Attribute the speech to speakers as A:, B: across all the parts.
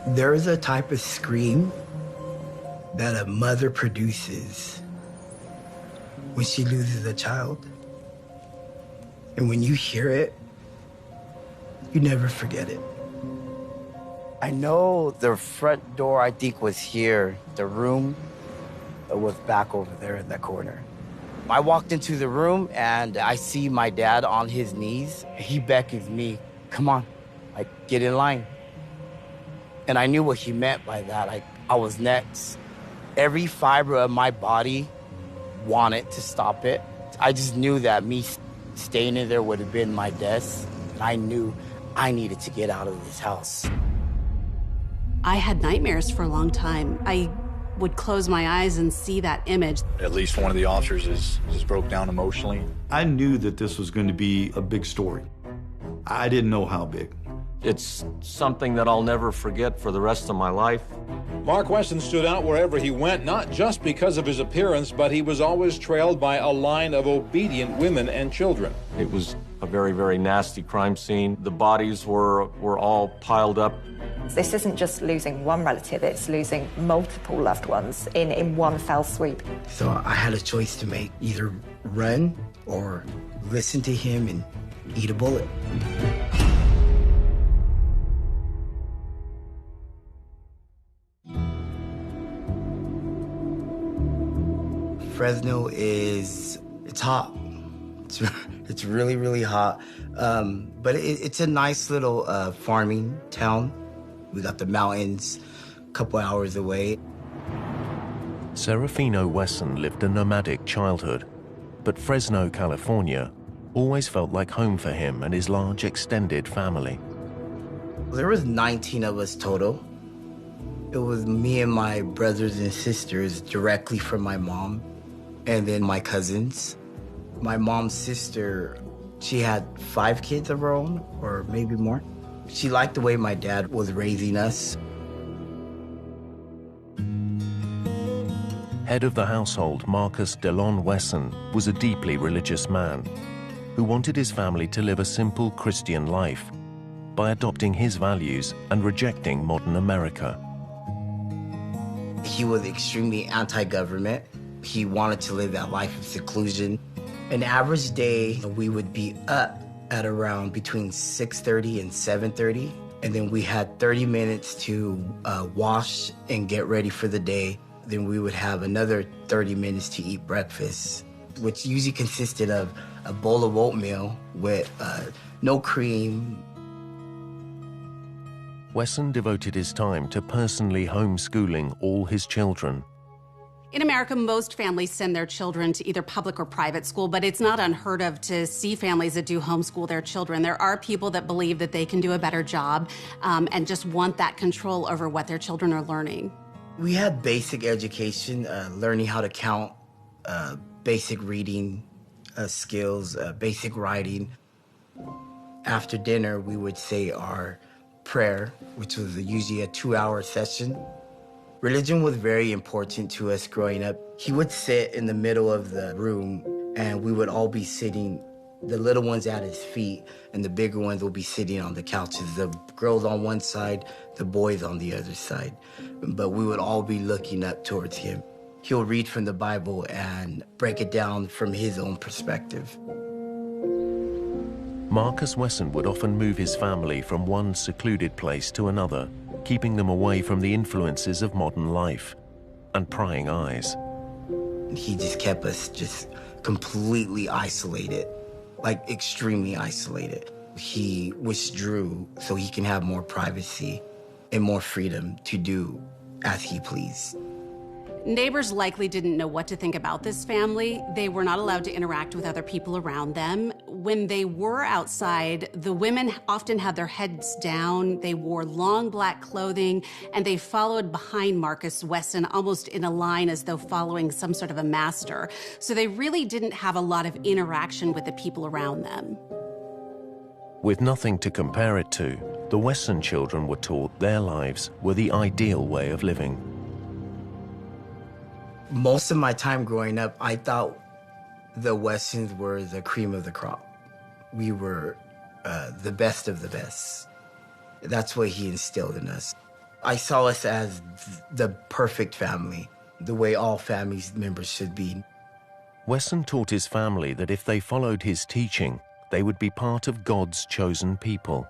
A: There is a type of scream that a mother produces when she loses a child. And when you hear it, you never forget it.
B: I know the front door, I think, was here. The room was back over there in that corner. I walked into the room and I see my dad on his knees. He beckons me, come on, like, get in line. And I knew what he meant by that. Like, I was next. Every fiber of my body wanted to stop it. I just knew that me staying in there would have been my death. And I knew I needed to get out of this house.
C: I had nightmares for a long time. I would close my eyes and see that image.
D: At least one of the officers is broke down emotionally.
E: I knew that this was going to be a big story. I didn't know how big.
F: It's something that I'll never forget for the rest of my life.
G: Mark Wesson stood out wherever he went, not just because of his appearance, but he was always trailed by a line of obedient women and children.
F: It was a very, very nasty crime scene. The bodies were all piled up.
H: This isn't just losing one relative, it's losing multiple loved ones in one fell swoop.
A: So I had a choice to make, either run or listen to him and eat a bullet. Fresno it's hot. It's really, really hot. But it's a nice little farming town. We got the mountains a couple hours away.
I: Serafino Wesson lived a nomadic childhood, but Fresno, California, always felt like home for him and his large extended family.
A: There was 19 of us total. It was me and my brothers and sisters directly from my mom, and then my cousins. My mom's sister, she had 5 kids of her own, or maybe more. She liked the way my dad was raising us.
I: Head of the household, Marcus Delon Wesson, was a deeply religious man who wanted his family to live a simple Christian life by adopting his values and rejecting modern America.
A: He was extremely anti-government. He wanted to live that life of seclusion. An average day, we would be up at around between 6:30 and 7:30, and then we had 30 minutes to wash and get ready for the day. Then we would have another 30 minutes to eat breakfast, which usually consisted of a bowl of oatmeal with no cream.
I: Wesson devoted his time to personally homeschooling all his children.
C: In America, most families send their children to either public or private school, but it's not unheard of to see families that do homeschool their children. There are people that believe that they can do a better job and just want that control over what their children are learning.
A: We had basic education, learning how to count, basic reading skills, basic writing. After dinner, we would say our prayer, which was usually a 2-hour session. Religion was very important to us growing up. He would sit in the middle of the room, and we would all be sitting, the little ones at his feet, and the bigger ones will be sitting on the couches. The girls on one side, the boys on the other side. But we would all be looking up towards him. He'll read from the Bible and break it down from his own perspective.
I: Marcus Wesson would often move his family from one secluded place to another, keeping them away from the influences of modern life and prying eyes.
A: He just kept us just completely isolated, like extremely isolated. He withdrew so he can have more privacy and more freedom to do as he pleased.
C: Neighbors likely didn't know what to think about this family. They were not allowed to interact with other people around them. When they were outside, the women often had their heads down. They wore long black clothing, and they followed behind Marcus Wesson almost in a line as though following some sort of a master. So they really didn't have a lot of interaction with the people around them.
I: With nothing to compare it to, the Wesson children were taught their lives were the ideal way of living.
A: Most of my time growing up, I thought the Wessons were the cream of the crop. We were the best of the best. That's what he instilled in us. I saw us as the perfect family, the way all family members should be.
I: Wesson taught his family that if they followed his teaching, they would be part of God's chosen people.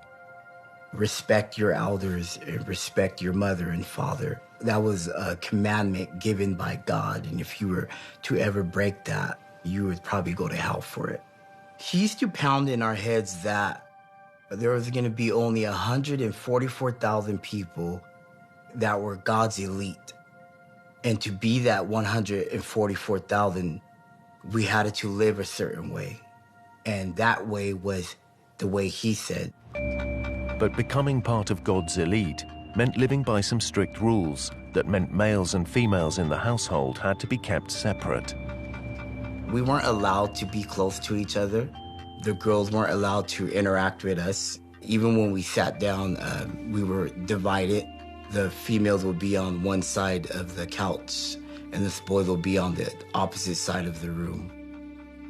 A: Respect your elders and respect your mother and father. That was a commandment given by God, and if you were to ever break that, you would probably go to hell for it. He used to pound in our heads that there was going to be only 144,000 people that were God's elite. And to be that 144,000, we had to live a certain way. And that way was the way he said.
I: But becoming part of God's elite meant living by some strict rules that meant males and females in the household had to be kept separate.
A: We weren't allowed to be close to each other. The girls weren't allowed to interact with us. Even when we sat down, we were divided. The females would be on one side of the couch, and the boys would be on the opposite side of the room.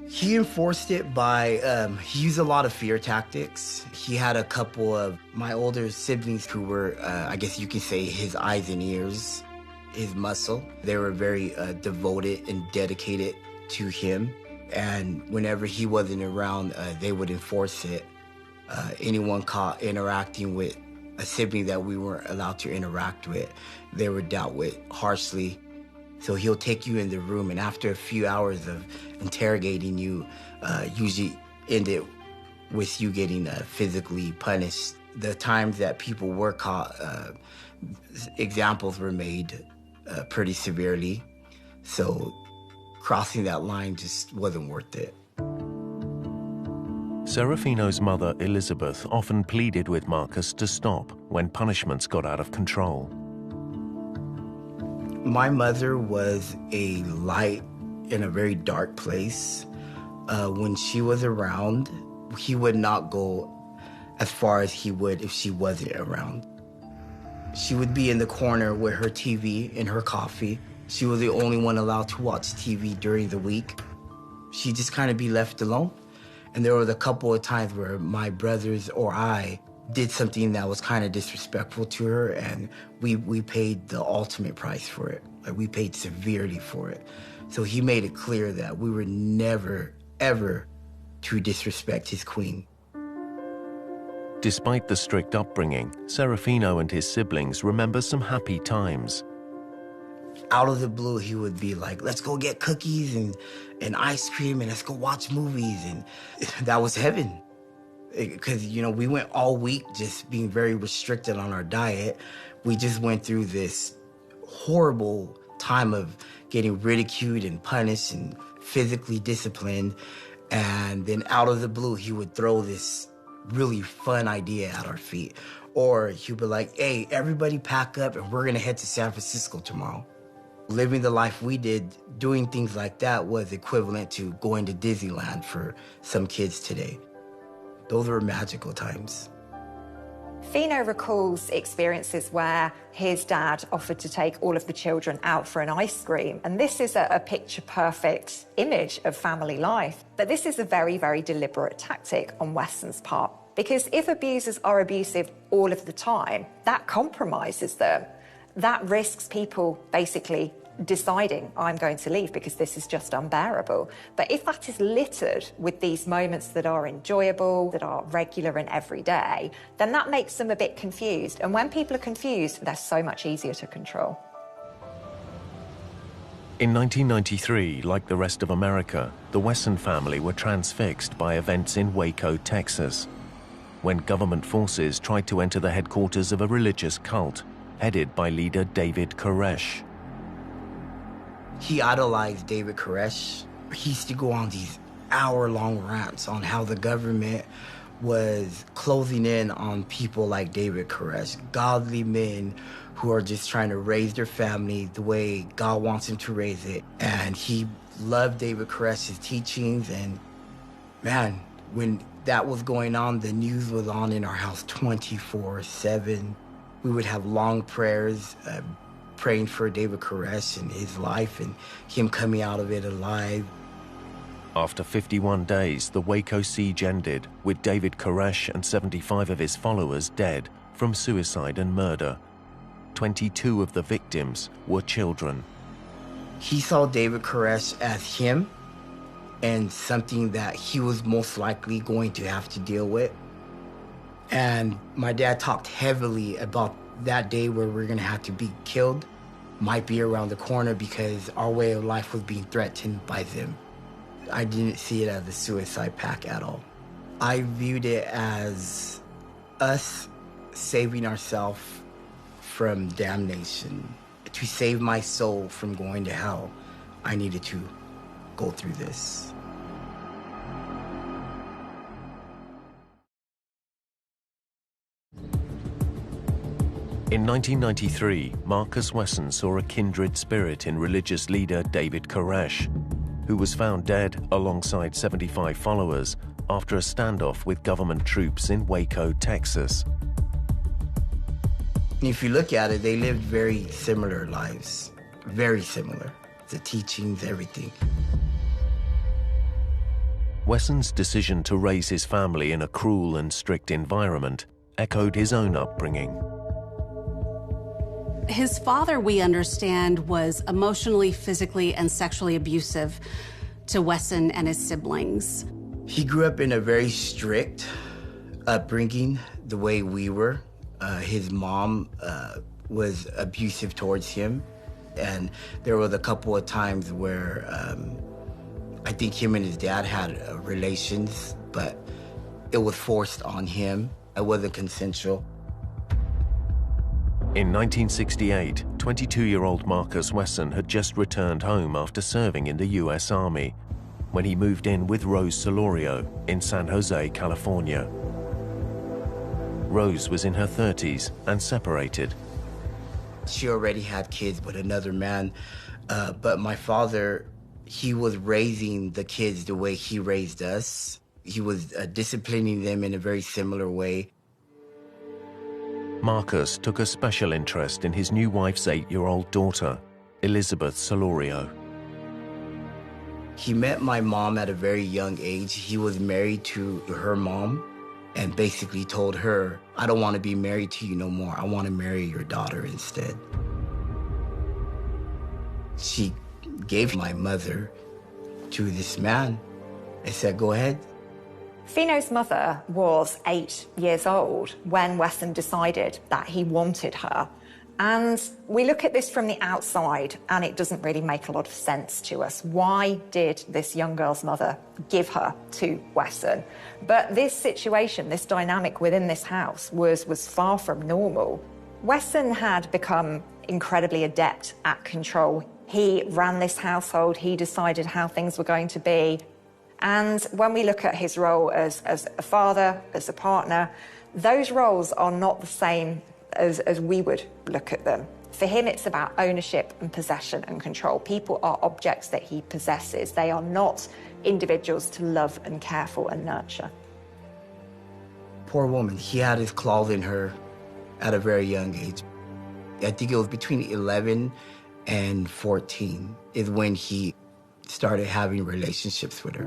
A: He enforced it by, he used a lot of fear tactics. He had a couple of my older siblings who were, I guess you could say, his eyes and ears, his muscle. They were very devoted and dedicated to him. And whenever he wasn't around, they would enforce it. Anyone caught interacting with a sibling that we weren't allowed to interact with, they were dealt with harshly. So he'll take you in the room, and after a few hours of interrogating you, usually ended with you getting physically punished. The times that people were caught, examples were made pretty severely. So crossing that line just wasn't worth it.
I: Serafino's mother, Elizabeth, often pleaded with Marcus to stop when punishments got out of control.
A: My mother was a light in a very dark place. When she was around, he would not go as far as he would if she wasn't around. She would be in the corner with her TV and her coffee. She was the only one allowed to watch TV during the week. She'd just kind of be left alone. And there was a couple of times where my brothers or I did something that was kind of disrespectful to her, and we paid the ultimate price for it. Like, we paid severely for it. So he made it clear that we were never, ever to disrespect his queen.
I: Despite the strict upbringing, Serafino and his siblings remember some happy times.
A: Out of the blue, he would be like, let's go get cookies and ice cream, and let's go watch movies. And that was heaven. Because, you know, we went all week just being very restricted on our diet. We just went through this horrible time of getting ridiculed and punished and physically disciplined. And then out of the blue, he would throw this really fun idea at our feet. Or he'd be like, hey, everybody pack up and we're gonna head to San Francisco tomorrow. Living the life we did, doing things like that was equivalent to going to Disneyland for some kids today. Those were magical times.
H: Fino recalls experiences where his dad offered to take all of the children out for an ice cream. And this is a picture-perfect image of family life. But this is a very, very deliberate tactic on Wesson's part. Because if abusers are abusive all of the time, that compromises them. That risks people basically deciding, I'm going to leave because this is just unbearable. But if that is littered with these moments that are enjoyable, that are regular and everyday, then that makes them a bit confused. And when people are confused, they're so much easier to control.
I: In 1993, like the rest of America, the Wesson family were transfixed by events in Waco, Texas, when government forces tried to enter the headquarters of a religious cult headed by leader David Koresh.
A: He idolized David Koresh. He used to go on these hour-long rants on how the government was closing in on people like David Koresh, godly men who are just trying to raise their family the way God wants them to raise it. And he loved David Koresh's teachings, and man, when that was going on, the news was on in our house 24/7. We would have long prayers, praying for David Koresh and his life and him coming out of it alive.
I: After 51 days, the Waco siege ended, with David Koresh and 75 of his followers dead from suicide and murder. 22 of the victims were children.
A: He saw David Koresh as him and something that he was most likely going to have to deal with. And my dad talked heavily about that day where we're gonna have to be killed might be around the corner because our way of life was being threatened by them. I didn't see it as a suicide pact at all. I viewed it as us saving ourselves from damnation. To save my soul from going to hell, I needed to go through this.
I: In 1993, Marcus Wesson saw a kindred spirit in religious leader David Koresh, who was found dead alongside 75 followers after a standoff with government troops in Waco, Texas.
A: If you look at it, they lived very similar lives, very similar. The teachings, everything.
I: Wesson's decision to raise his family in a cruel and strict environment echoed his own upbringing.
C: His father, we understand, was emotionally, physically, and sexually abusive to Wesson and his siblings.
A: He grew up in a very strict upbringing, the way we were. His mom was abusive towards him, and there was a couple of times where I think him and his dad had relations, but it was forced on him. It wasn't consensual.
I: In 1968, 22-year-old Marcus Wesson had just returned home after serving in the U.S. Army when he moved in with Rose Solorio in San Jose, California. Rose was in her 30s and separated.
A: She already had kids with another man, but my father, he was raising the kids the way he raised us. He was disciplining them in a very similar way.
I: Marcus took a special interest in his new wife's 8-year-old daughter, Elizabeth Solorio.
A: He met my mom at a very young age. He was married to her mom and basically told her, I don't want to be married to you no more. I want to marry your daughter instead. She gave my mother to this man and said, go ahead.
H: Fino's mother was 8 years old when Wesson decided that he wanted her. And we look at this from the outside and it doesn't really make a lot of sense to us. Why did this young girl's mother give her to Wesson? But this situation, this dynamic within this house was far from normal. Wesson had become incredibly adept at control. He ran this household, he decided how things were going to be. And when we look at his role as a father, as a partner, those roles are not the same as we would look at them. For him, it's about ownership and possession and control. People are objects that he possesses. They are not individuals to love and care for and nurture.
A: Poor woman, he had his claws in her at a very young age. I think it was between 11 and 14 is when he started having relationships with her.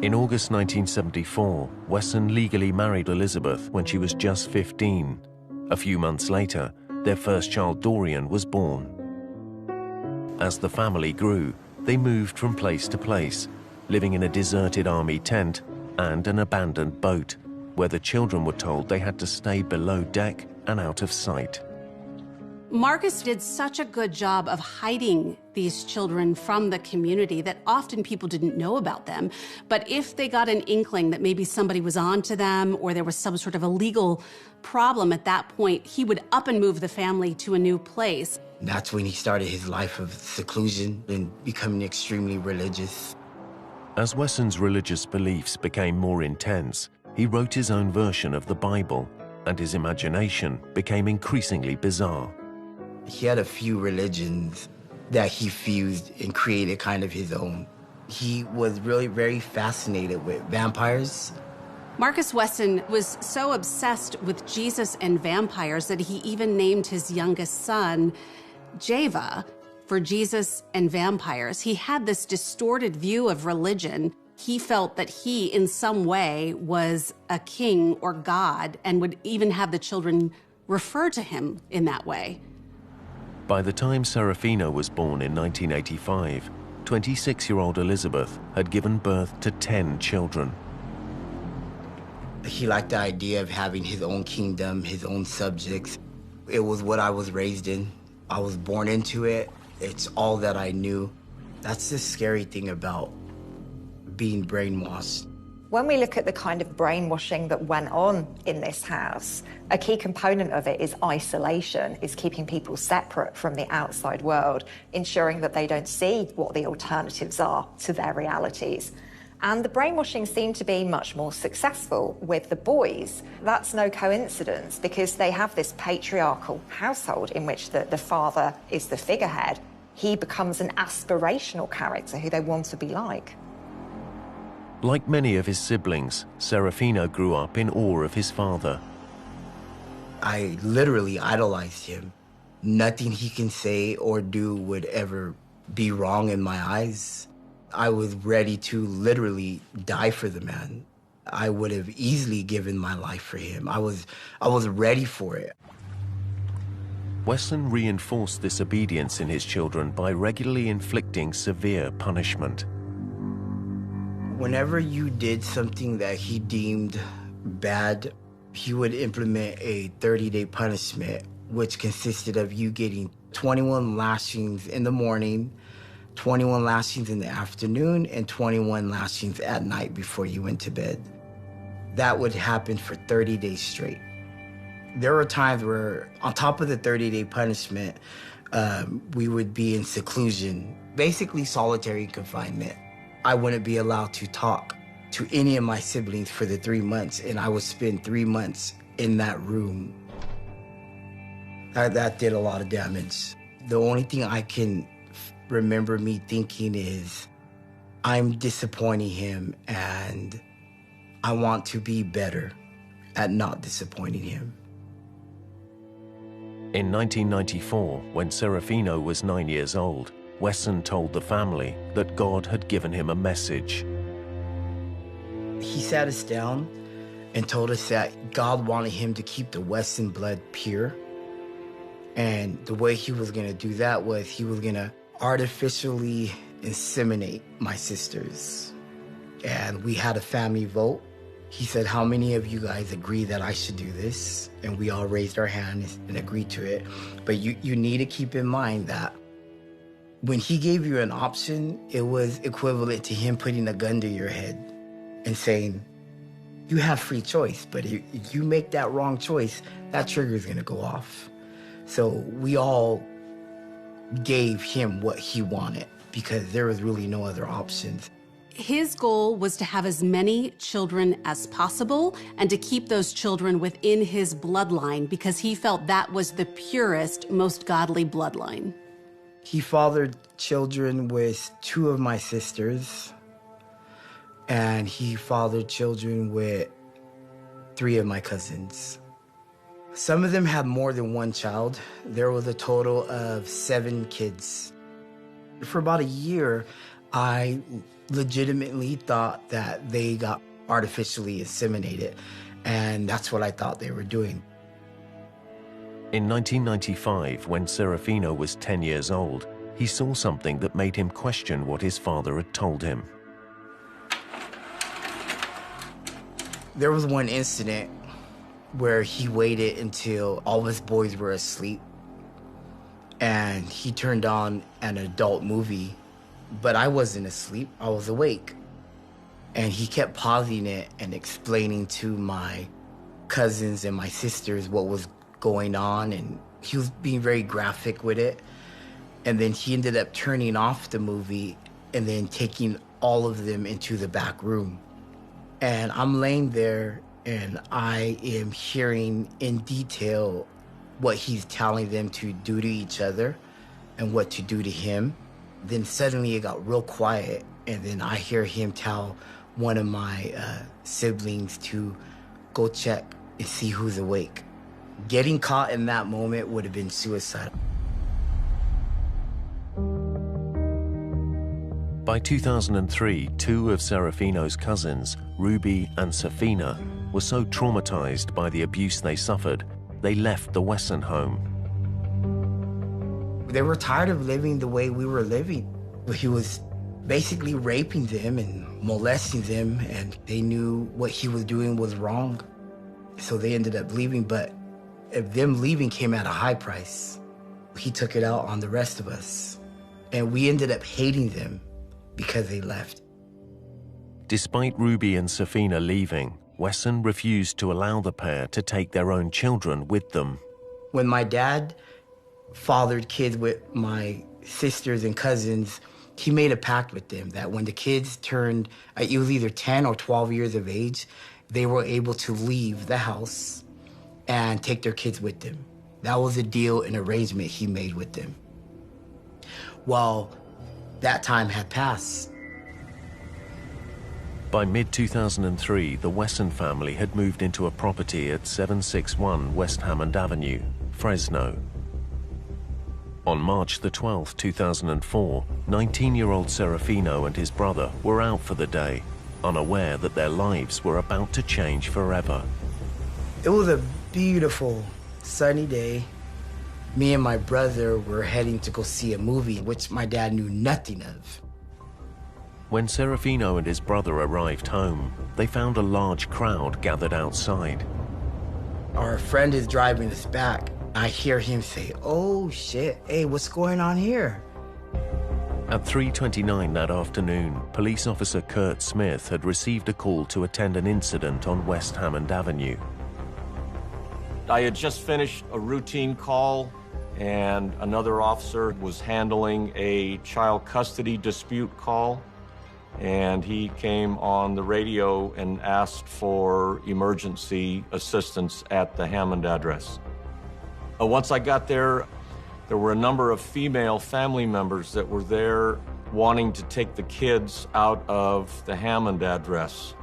I: In August 1974, Wesson legally married Elizabeth when she was just 15. A few months later, their first child, Dorian, was born. As the family grew, they moved from place to place, living in a deserted army tent and an abandoned boat, where the children were told they had to stay below deck and out of sight.
C: Marcus did such a good job of hiding these children from the community that often people didn't know about them. But if they got an inkling that maybe somebody was on to them or there was some sort of a legal problem at that point, he would up and move the family to a new place.
A: That's when he started his life of seclusion and becoming extremely religious.
I: As Wesson's religious beliefs became more intense, he wrote his own version of the Bible, and his imagination became increasingly bizarre.
A: He had a few religions that he fused and created kind of his own. He was really very fascinated with vampires.
C: Marcus Wesson was so obsessed with Jesus and vampires that he even named his youngest son Java for Jesus and vampires. He had this distorted view of religion. He felt that he, in some way, was a king or god and would even have the children refer to him in that way.
I: By the time Serafino was born in 1985, 26-year-old Elizabeth had given birth to 10 children.
A: He liked the idea of having his own kingdom, his own subjects. It was what I was raised in. I was born into it. It's all that I knew. That's the scary thing about being brainwashed.
H: When we look at the kind of brainwashing that went on in this house, a key component of it is isolation, is keeping people separate from the outside world, ensuring that they don't see what the alternatives are to their realities. And the brainwashing seemed to be much more successful with the boys. That's no coincidence, because they have this patriarchal household in which the father is the figurehead. He becomes an aspirational character who they want to be like.
I: Like many of his siblings, Serafino grew up in awe of his father.
A: I literally idolized him. Nothing he can say or do would ever be wrong in my eyes. I was ready to literally die for the man. I would have easily given my life for him. I was ready for it.
I: Wesson reinforced this obedience in his children by regularly inflicting severe punishment.
A: Whenever you did something that he deemed bad, he would implement a 30-day punishment, which consisted of you getting 21 lashings in the morning, 21 lashings in the afternoon, and 21 lashings at night before you went to bed. That would happen for 30 days straight. There were times where, on top of the 30-day punishment, we would be in seclusion, basically solitary confinement. I wouldn't be allowed to talk to any of my siblings for the 3 months, and I would spend 3 months in that room. That did a lot of damage. The only thing I can remember me thinking is, I'm disappointing him, and I want to be better at not disappointing him.
I: In 1994, when Serafino was 9 years old, Wesson told the family that God had given him a message.
A: He sat us down and told us that God wanted him to keep the Wesson blood pure. And the way he was going to do that was he was going to artificially inseminate my sisters. And we had a family vote. He said, how many of you guys agree that I should do this? And we all raised our hands and agreed to it. But you need to keep in mind that when he gave you an option, it was equivalent to him putting a gun to your head and saying, you have free choice, but if you make that wrong choice, that trigger is gonna go off. So we all gave him what he wanted because there was really no other options.
C: His goal was to have as many children as possible and to keep those children within his bloodline because he felt that was the purest, most godly bloodline.
A: He fathered children with 2 of my sisters, and he fathered children with 3 of my cousins. Some of them had more than 1 child. There was a total of 7 kids. For about a year, I legitimately thought that they got artificially inseminated, and that's what I thought they were doing.
I: In 1995, when Serafino was 10 years old, he saw something that made him question what his father had told him.
A: There was one incident where he waited until all of his boys were asleep and he turned on an adult movie, but I wasn't asleep, I was awake. And he kept pausing it and explaining to my cousins and my sisters what was going on, and he was being very graphic with it. And then he ended up turning off the movie and then taking all of them into the back room. And I'm laying there and I am hearing in detail what he's telling them to do to each other and what to do to him. Then suddenly it got real quiet, and then I hear him tell one of my siblings to go check and see who's awake. Getting caught in that moment would have been suicide.
I: By 2003, two of Serafino's cousins, Ruby and Safina, were so traumatized by the abuse they suffered, they left the Wesson home.
A: They were tired of living the way we were living. He was basically raping them and molesting them, and they knew what he was doing was wrong. So they ended up leaving, but if them leaving came at a high price, he took it out on the rest of us. And we ended up hating them because they left.
I: Despite Ruby and Safina leaving, Wesson refused to allow the pair to take their own children with them.
A: When my dad fathered kids with my sisters and cousins, he made a pact with them that when the kids turned, it was either 10 or 12 years of age, they were able to leave the house and take their kids with them. That was a deal, an arrangement he made with them. Well, that time had passed.
I: By mid-2003, the Wesson family had moved into a property at 761 West Hammond Avenue, Fresno. On March the 12th, 2004, 19-year-old Serafino and his brother were out for the day, unaware that their lives were about to change forever.
A: It was a beautiful, sunny day. Me and my brother were heading to go see a movie, which my dad knew nothing of.
I: When Serafino and his brother arrived home, they found a large crowd gathered outside.
A: Our friend is driving us back. I hear him say, "Oh shit, hey, what's going on here?"
I: At 3:29 that afternoon, police officer Kurt Smith had received a call to attend an incident on West Hammond Avenue.
F: I had just finished a routine call, and another officer was handling a child custody dispute call, and he came on the radio and asked for emergency assistance at the Hammond address. Once I got there, there were a number of female family members that were there wanting to take the kids out of the Hammond address.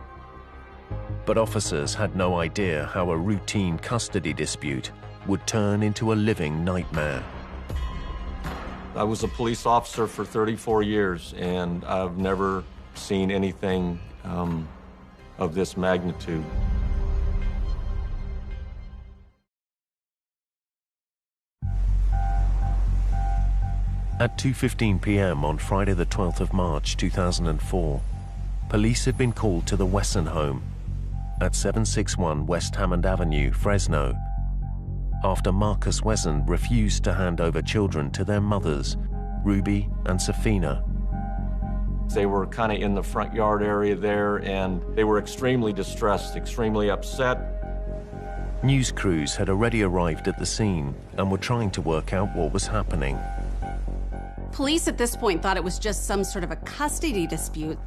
I: But officers had no idea how a routine custody dispute would turn into a living nightmare.
F: I was a police officer for 34 years, and I've never seen anything of this magnitude.
I: At 2:15 p.m. on Friday the 12th of March 2004, police had been called to the Wesson home at 761 West Hammond Avenue, Fresno, after Marcus Wesson refused to hand over children to their mothers, Ruby and Safina.
F: They were kind of in the front yard area there, and they were extremely distressed, extremely upset.
I: News crews had already arrived at the scene and were trying to work out what was happening.
C: Police at this point thought it was just some sort of a custody dispute.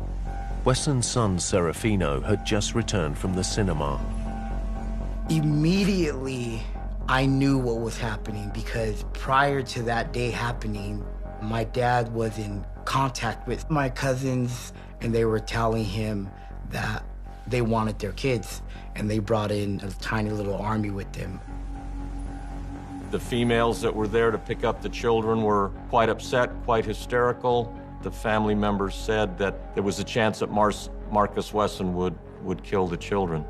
I: Wesson's son, Serafino, had just returned from the cinema.
A: Immediately, I knew what was happening because prior to that day happening, my dad was in contact with my cousins, and they were telling him that they wanted their kids, and they brought in a tiny little army with them.
F: The females that were there to pick up the children were quite upset, quite hysterical. The family members said that there was a chance that Marcus Wesson would kill the children.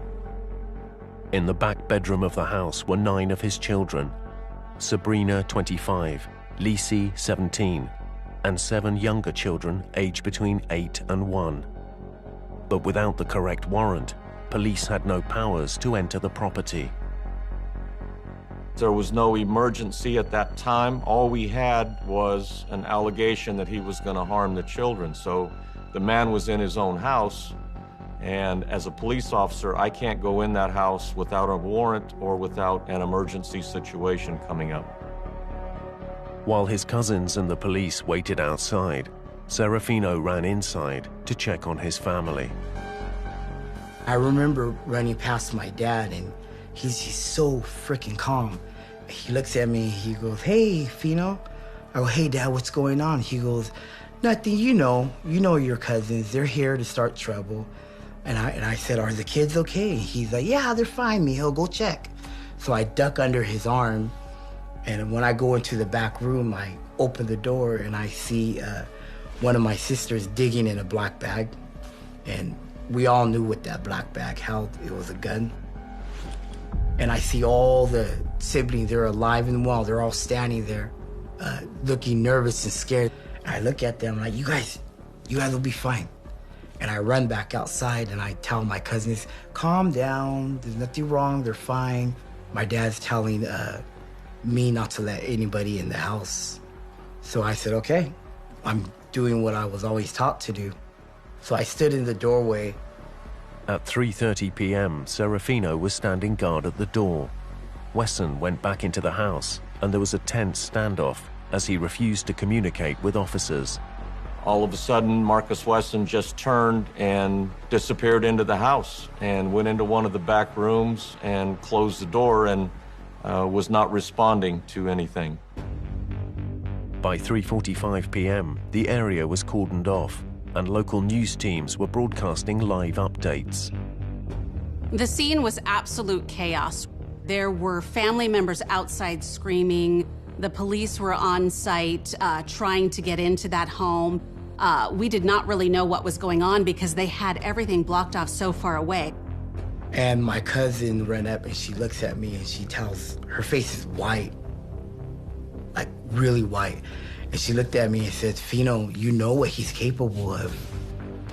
I: In the back bedroom of the house were 9 of his children: Sabrina, 25, Lisi, 17, and 7 younger children aged between 8 and 1. But without the correct warrant, police had no powers to enter the property.
F: There was no emergency at that time. All we had was an allegation that he was going to harm the children. So the man was in his own house, and as a police officer, I can't go in that house without a warrant or without an emergency situation coming up.
I: While his cousins and the police waited outside, Serafino ran inside to check on his family.
A: I remember running past my dad, and he's so freaking calm. He looks at me, he goes, "Hey, Fino." I go, "Hey, Dad, what's going on?" He goes, "Nothing, you know your cousins. They're here to start trouble." And I said, "Are the kids okay?" He's like, "Yeah, they're fine, mijo, go check." So I duck under his arm, and when I go into the back room, I open the door and I see one of my sisters digging in a black bag, and we all knew what that black bag held. It was a gun. And I see all the siblings, they're alive and well. They're all standing there, looking nervous and scared. And I look at them like, you guys will be fine. And I run back outside and I tell my cousins, calm down, there's nothing wrong, they're fine. My dad's telling me not to let anybody in the house. So I said, okay, I'm doing what I was always taught to do. So I stood in the doorway.
I: At 3:30 p.m., Serafino was standing guard at the door. Wesson went back into the house, and there was a tense standoff as he refused to communicate with officers.
F: All of a sudden, Marcus Wesson just turned and disappeared into the house and went into one of the back rooms and closed the door and was not responding to anything.
I: By 3:45 p.m., the area was cordoned off, and local news teams were broadcasting live updates.
C: The scene was absolute chaos. There were family members outside screaming. The police were on site trying to get into that home. We did not really know what was going on because they had everything blocked off so far away.
A: And my cousin ran up and she looks at me and she tells, her face is white, like really white. And she looked at me and said, Fino, you know what he's capable of.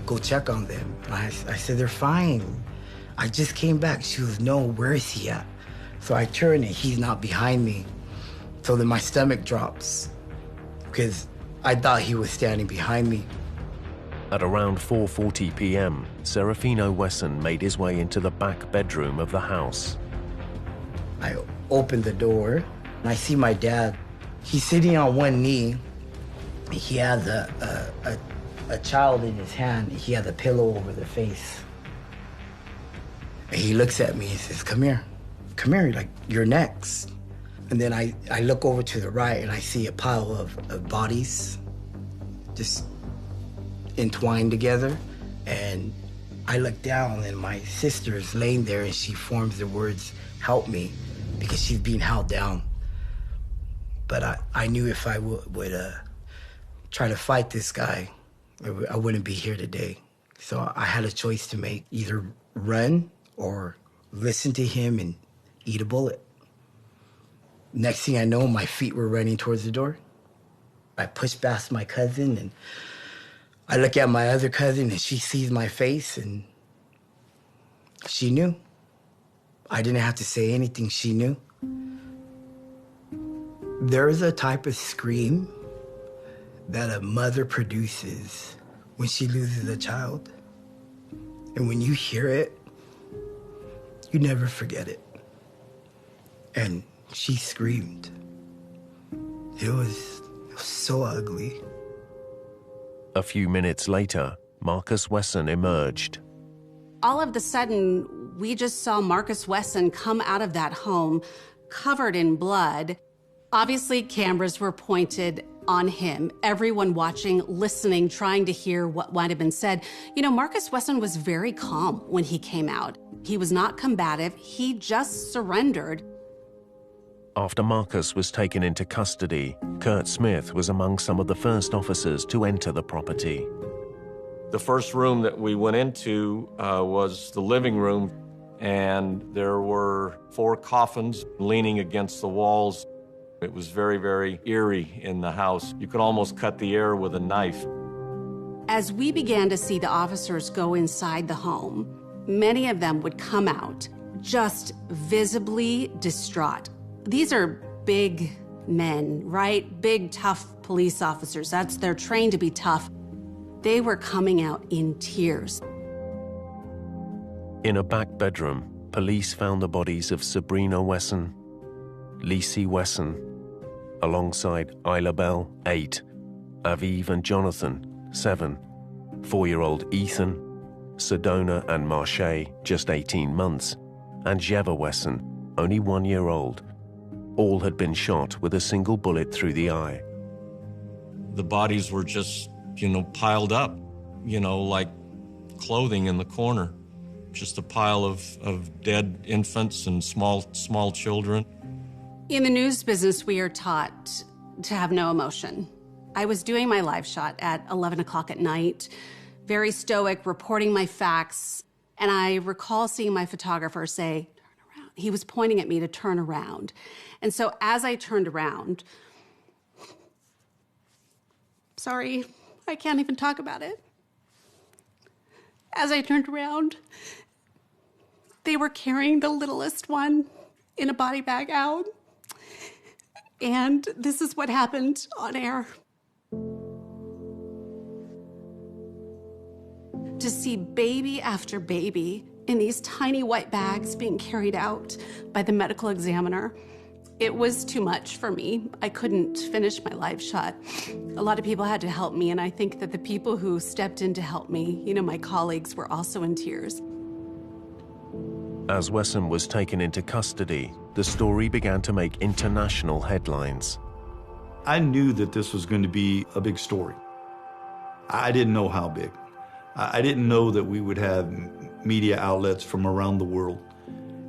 A: Go check on them. And I said, they're fine. I just came back. She goes, no, where is he at? So I turn and he's not behind me. So then my stomach drops because I thought he was standing behind me.
I: At around 4:40 p.m., Serafino Wesson made his way into the back bedroom of the house.
A: I opened the door and I see my dad. He's sitting on one knee. He has a child in his hand. He has a pillow over the face. And he looks at me and says, come here, like, you're next. And then I look over to the right and I see a pile of bodies just entwined together. And I look down and my sister's laying there and she forms the words, help me, because she's being held down. But I knew if I would try to fight this guy, I wouldn't be here today. So I had a choice to make, either run or listen to him and eat a bullet. Next thing I know, my feet were running towards the door. I pushed past my cousin and I look at my other cousin and she sees my face and she knew. I didn't have to say anything, she knew. There's a type of scream that a mother produces when she loses a child. And when you hear it, you never forget it. And she screamed. It was so ugly.
I: A few minutes later, Marcus Wesson emerged.
C: All of a sudden, we just saw Marcus Wesson come out of that home covered in blood. Obviously, cameras were pointed on him. Everyone watching, listening, trying to hear what might have been said. You know, Marcus Wesson was very calm when he came out. He was not combative. He just surrendered.
I: After Marcus was taken into custody, Kurt Smith was among some of the first officers to enter the property.
F: The first room that we went into was the living room, and there were 4 coffins leaning against the walls. It was very, very eerie in the house. You could almost cut the air with a knife.
C: As we began to see the officers go inside the home, many of them would come out just visibly distraught. These are big men, right? Big, tough police officers. They're trained to be tough. They were coming out in tears.
I: In a back bedroom, police found the bodies of Sabrina Wesson, Lacey Wesson, alongside Isla Bell, 8, Aviv and Jonathan, 7, 4-year-old Ethan, Sedona and Marche, just 18 months, and Jeva Wesson, only 1 year old. All had been shot with a single bullet through the eye.
F: The bodies were just, piled up, like clothing in the corner. Just a pile of dead infants and small children.
C: In the news business, we are taught to have no emotion. I was doing my live shot at 11 o'clock at night, very stoic, reporting my facts. And I recall seeing my photographer say, turn around. He was pointing at me to turn around. And so as I turned around, sorry, I can't even talk about it. As I turned around, they were carrying the littlest one in a body bag out. And this is what happened on air. To see baby after baby in these tiny white bags being carried out by the medical examiner, it was too much for me. I couldn't finish my live shot. A lot of people had to help me, and I think that the people who stepped in to help me, my colleagues, were also in tears.
I: As Wesson was taken into custody, the story began to make international headlines.
E: I knew that this was going to be a big story. I didn't know how big. I didn't know that we would have media outlets from around the world.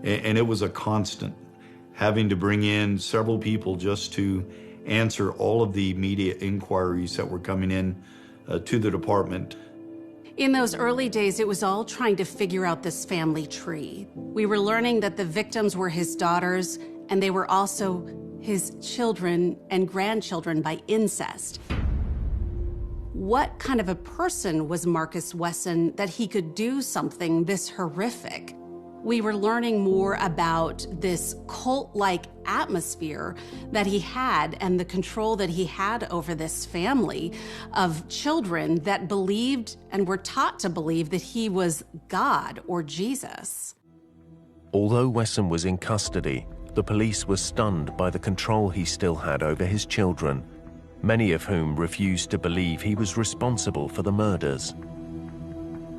E: And it was a constant, having to bring in several people just to answer all of the media inquiries that were coming in to the department.
C: In those early days, it was all trying to figure out this family tree. We were learning that the victims were his daughters, and they were also his children and grandchildren by incest. What kind of a person was Marcus Wesson that he could do something this horrific? We were learning more about this cult-like atmosphere that he had and the control that he had over this family of children that believed and were taught to believe that he was God or Jesus.
I: Although Wesson was in custody, the police were stunned by the control he still had over his children, many of whom refused to believe he was responsible for the murders.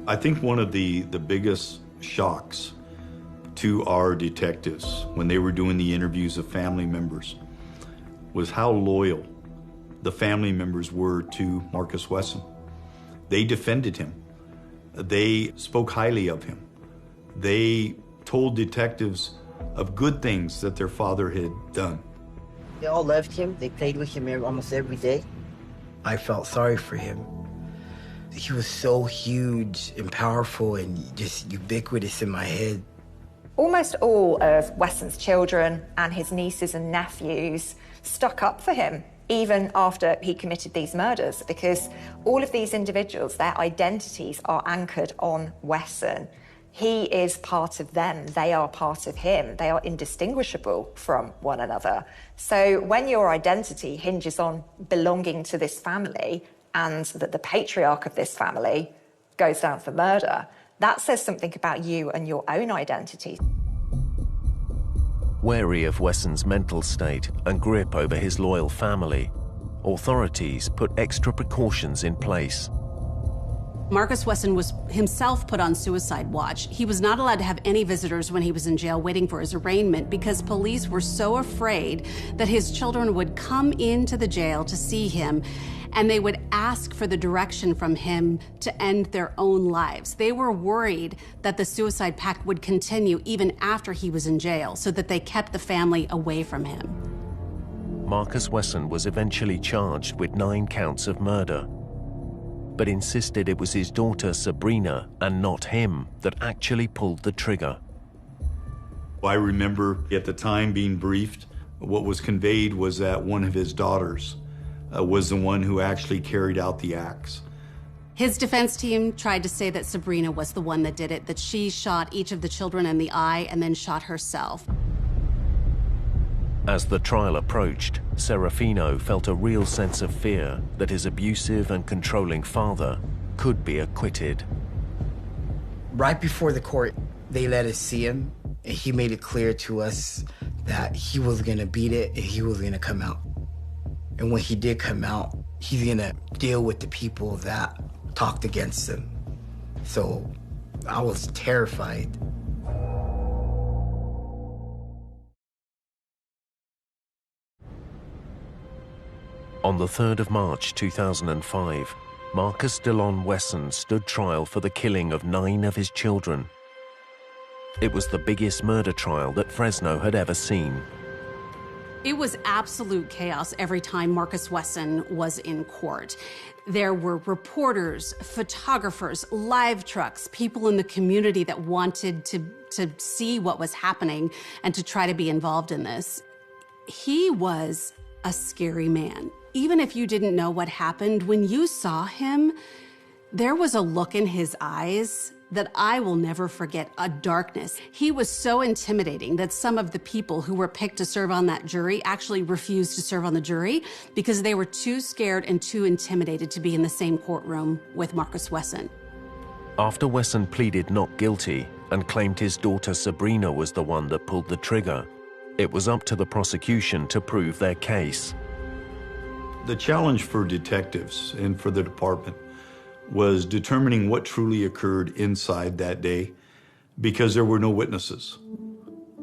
E: I think one of the biggest shocks to our detectives when they were doing the interviews of family members was how loyal the family members were to Marcus Wesson. They defended him. They spoke highly of him. They told detectives of good things that their father had done.
B: They all loved him. They played with him almost every day.
A: I felt sorry for him. He was so huge and powerful and just ubiquitous in my head.
H: Almost all of Wesson's children and his nieces and nephews stuck up for him, even after he committed these murders, because all of these individuals, their identities are anchored on Wesson. He is part of them. They are part of him. They are indistinguishable from one another. So when your identity hinges on belonging to this family and that the patriarch of this family goes down for murder, that says something about you and your own identity.
I: Wary of Wesson's mental state and grip over his loyal family, authorities put extra precautions in place.
C: Marcus Wesson was himself put on suicide watch. He was not allowed to have any visitors when he was in jail waiting for his arraignment because police were so afraid that his children would come into the jail to see him and they would ask for the direction from him to end their own lives. They were worried that the suicide pact would continue even after he was in jail, so that they kept the family away from him.
I: Marcus Wesson was eventually charged with 9 counts of murder, but insisted it was his daughter Sabrina and not him that actually pulled the trigger.
E: I remember at the time being briefed, what was conveyed was that one of his daughters was the one who actually carried out the acts.
C: His defense team tried to say that Sabrina was the one that did it, that she shot each of the children in the eye and then shot herself.
I: As the trial approached, Serafino felt a real sense of fear that his abusive and controlling father could be acquitted.
A: Right before the court, they let us see him, and he made it clear to us that he was gonna beat it and he was gonna come out. And when he did come out, he's gonna deal with the people that talked against him. So I was terrified.
I: On the 3rd of March 2005, Marcus Delon Wesson stood trial for the killing of 9 of his children. It was the biggest murder trial that Fresno had ever seen.
C: It was absolute chaos every time Marcus Wesson was in court. There were reporters, photographers, live trucks, people in the community that wanted to see what was happening and to try to be involved in this. He was a scary man. Even if you didn't know what happened, when you saw him, there was a look in his eyes that I will never forget, a darkness. He was so intimidating that some of the people who were picked to serve on that jury actually refused to serve on the jury because they were too scared and too intimidated to be in the same courtroom with Marcus Wesson.
I: After Wesson pleaded not guilty and claimed his daughter Sabrina was the one that pulled the trigger, it was up to the prosecution to prove their case.
E: The challenge for detectives and for the department was determining what truly occurred inside that day because there were no witnesses.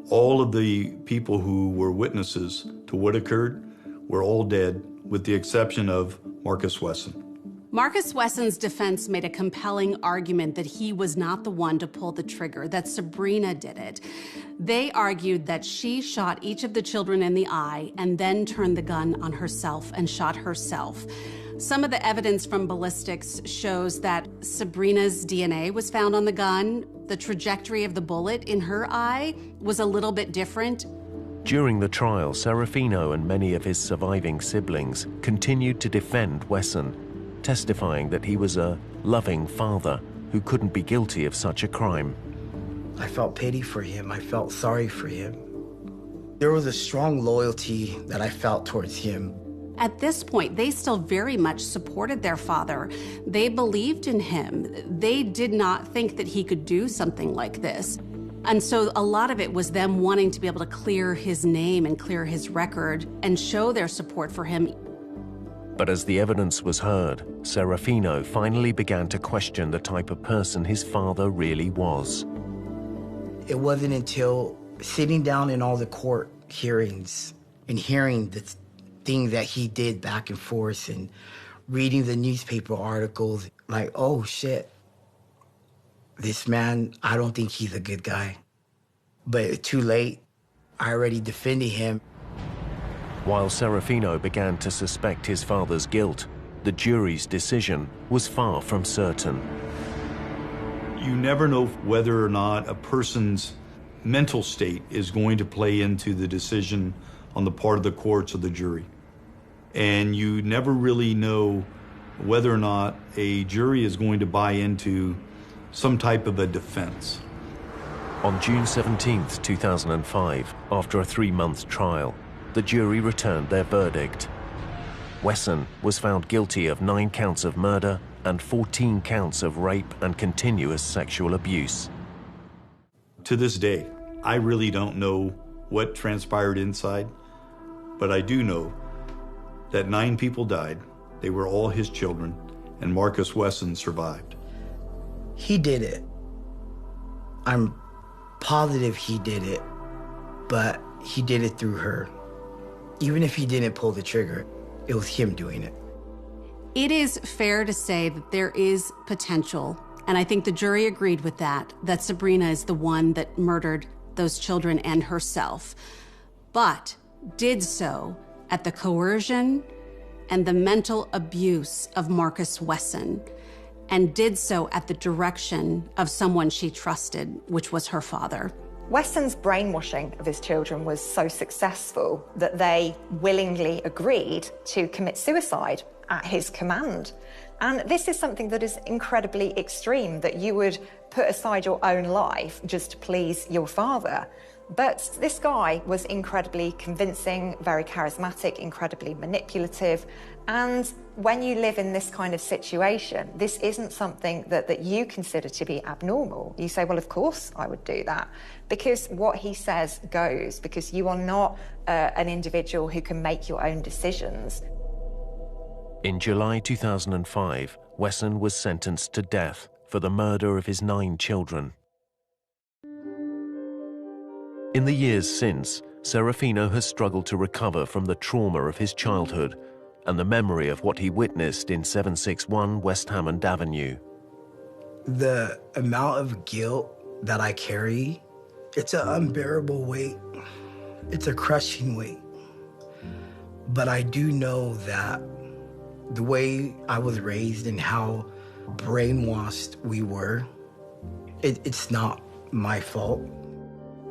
E: All of the people who were witnesses to what occurred were all dead with the exception of Marcus Wesson.
C: Marcus Wesson's defense made a compelling argument that he was not the one to pull the trigger, that Sabrina did it. They argued that she shot each of the children in the eye and then turned the gun on herself and shot herself. Some of the evidence from ballistics shows that Sabrina's DNA was found on the gun. The trajectory of the bullet in her eye was a little bit different.
I: During the trial, Serafino and many of his surviving siblings continued to defend Wesson, testifying that he was a loving father who couldn't be guilty of such a crime.
A: I felt pity for him. I felt sorry for him. There was a strong loyalty that I felt towards him.
C: At this point, they still very much supported their father. They believed in him. They did not think that he could do something like this. And so a lot of it was them wanting to be able to clear his name and clear his record and show their support for him.
I: But as the evidence was heard, Serafino finally began to question the type of person his father really was.
A: It wasn't until sitting down in all the court hearings and hearing the things that he did back and forth and reading the newspaper articles, like, oh shit, this man, I don't think he's a good guy. But too late, I already defended him.
I: While Serafino began to suspect his father's guilt, the jury's decision was far from certain.
E: You never know whether or not a person's mental state is going to play into the decision on the part of the courts or the jury. And you never really know whether or not a jury is going to buy into some type of a defense.
I: On June 17, 2005, after a 3-month trial, the jury returned their verdict. Wesson was found guilty of 9 counts of murder and 14 counts of rape and continuous sexual abuse.
E: To this day, I really don't know what transpired inside, but I do know that 9 people died. They were all his children, and Marcus Wesson survived.
A: He did it. I'm positive he did it, but he did it through her. Even if he didn't pull the trigger, it was him doing it.
C: It is fair to say that there is potential, and I think the jury agreed with that Sabrina is the one that murdered those children and herself, but did so at the coercion and the mental abuse of Marcus Wesson, and did so at the direction of someone she trusted, which was her father.
H: Wesson's brainwashing of his children was so successful that they willingly agreed to commit suicide at his command. And this is something that is incredibly extreme, that you would put aside your own life just to please your father. But this guy was incredibly convincing, very charismatic, incredibly manipulative. And when you live in this kind of situation, this isn't something that you consider to be abnormal. You say, well, of course I would do that, because what he says goes, because you are not an individual who can make your own decisions.
I: In July 2005, Wesson was sentenced to death for the murder of his 9 children. In the years since, Serafino has struggled to recover from the trauma of his childhood and the memory of what he witnessed in 761 West Hammond Avenue.
A: The amount of guilt that I carry, it's an unbearable weight. It's a crushing weight. But I do know that the way I was raised and how brainwashed we were, it's not my fault.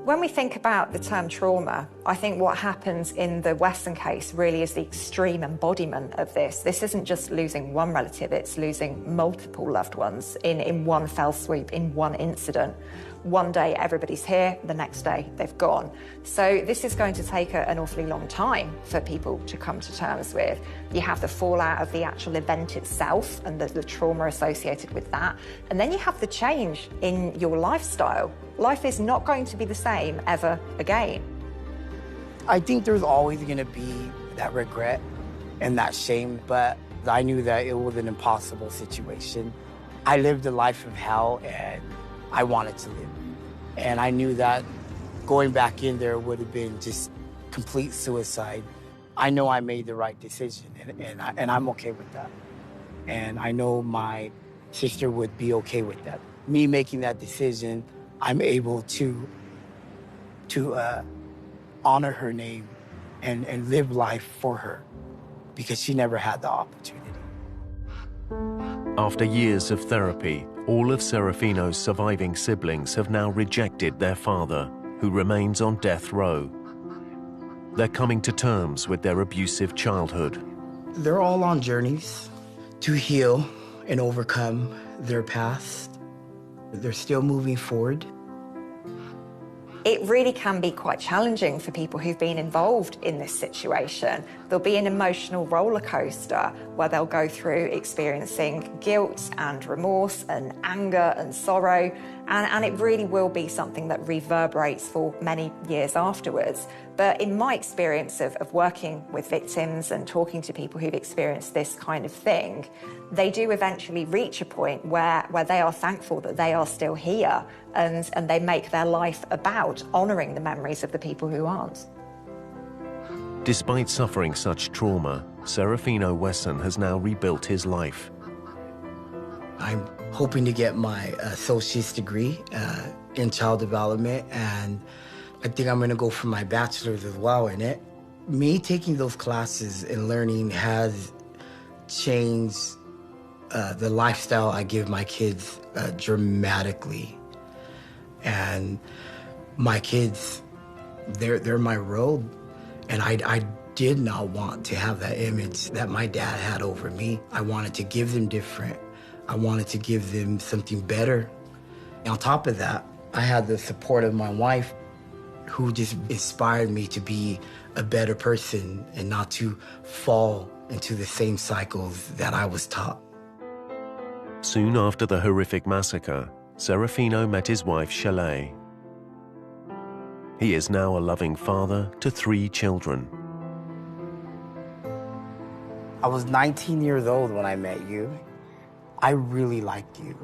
H: When we think about the term trauma, I think what happens in the Wesson case really is the extreme embodiment of this. This isn't just losing one relative, it's losing multiple loved ones in one fell swoop, in one incident. One day everybody's here, the next day they've gone. So this is going to take an awfully long time for people to come to terms with. You have the fallout of the actual event itself and the trauma associated with that. And then you have the change in your lifestyle. Life is not going to be the same ever again.
B: I think there's always going to be that regret and that shame, but I knew that it was an impossible situation. I lived a life of hell and I wanted to live. And I knew that going back in there would have been just complete suicide. I know I made the right decision and I'm okay with that. And I know my sister would be okay with that. Me making that decision, I'm able to honor her name and live life for her because she never had the opportunity.
I: After years of therapy, all of Serafino's surviving siblings have now rejected their father, who remains on death row. They're coming to terms with their abusive childhood.
A: They're all on journeys to heal and overcome their past. They're still moving forward.
H: It really can be quite challenging for people who've been involved in this situation. There'll be an emotional roller coaster where they'll go through experiencing guilt and remorse and anger and sorrow, and it really will be something that reverberates for many years afterwards. But in my experience of working with victims and talking to people who've experienced this kind of thing, they do eventually reach a point where they are thankful that they are still here, and they make their life about honouring the memories of the people who aren't.
I: Despite suffering such trauma, Serafino Wesson has now rebuilt his life.
A: I'm hoping to get my associate's degree in child development, and I think I'm going to go for my bachelor's as well in it. Me taking those classes and learning has changed the lifestyle I give my kids dramatically. And my kids, they're my road. And I did not want to have that image that my dad had over me. I wanted to give them different. I wanted to give them something better. And on top of that, I had the support of my wife, who just inspired me to be a better person and not to fall into the same cycles that I was taught.
I: Soon after the horrific massacre, Serafino met his wife, Chalet. He is now a loving father to 3 children.
B: I was 19 years old when I met you. I really liked you,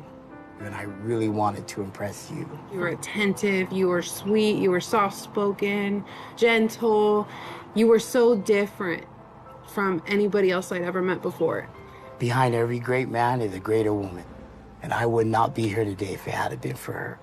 B: and I really wanted to impress you.
J: You were attentive, you were sweet, you were soft-spoken, gentle. You were so different from anybody else I'd ever met before.
B: Behind every great man is a greater woman, and I would not be here today if it hadn't been for her.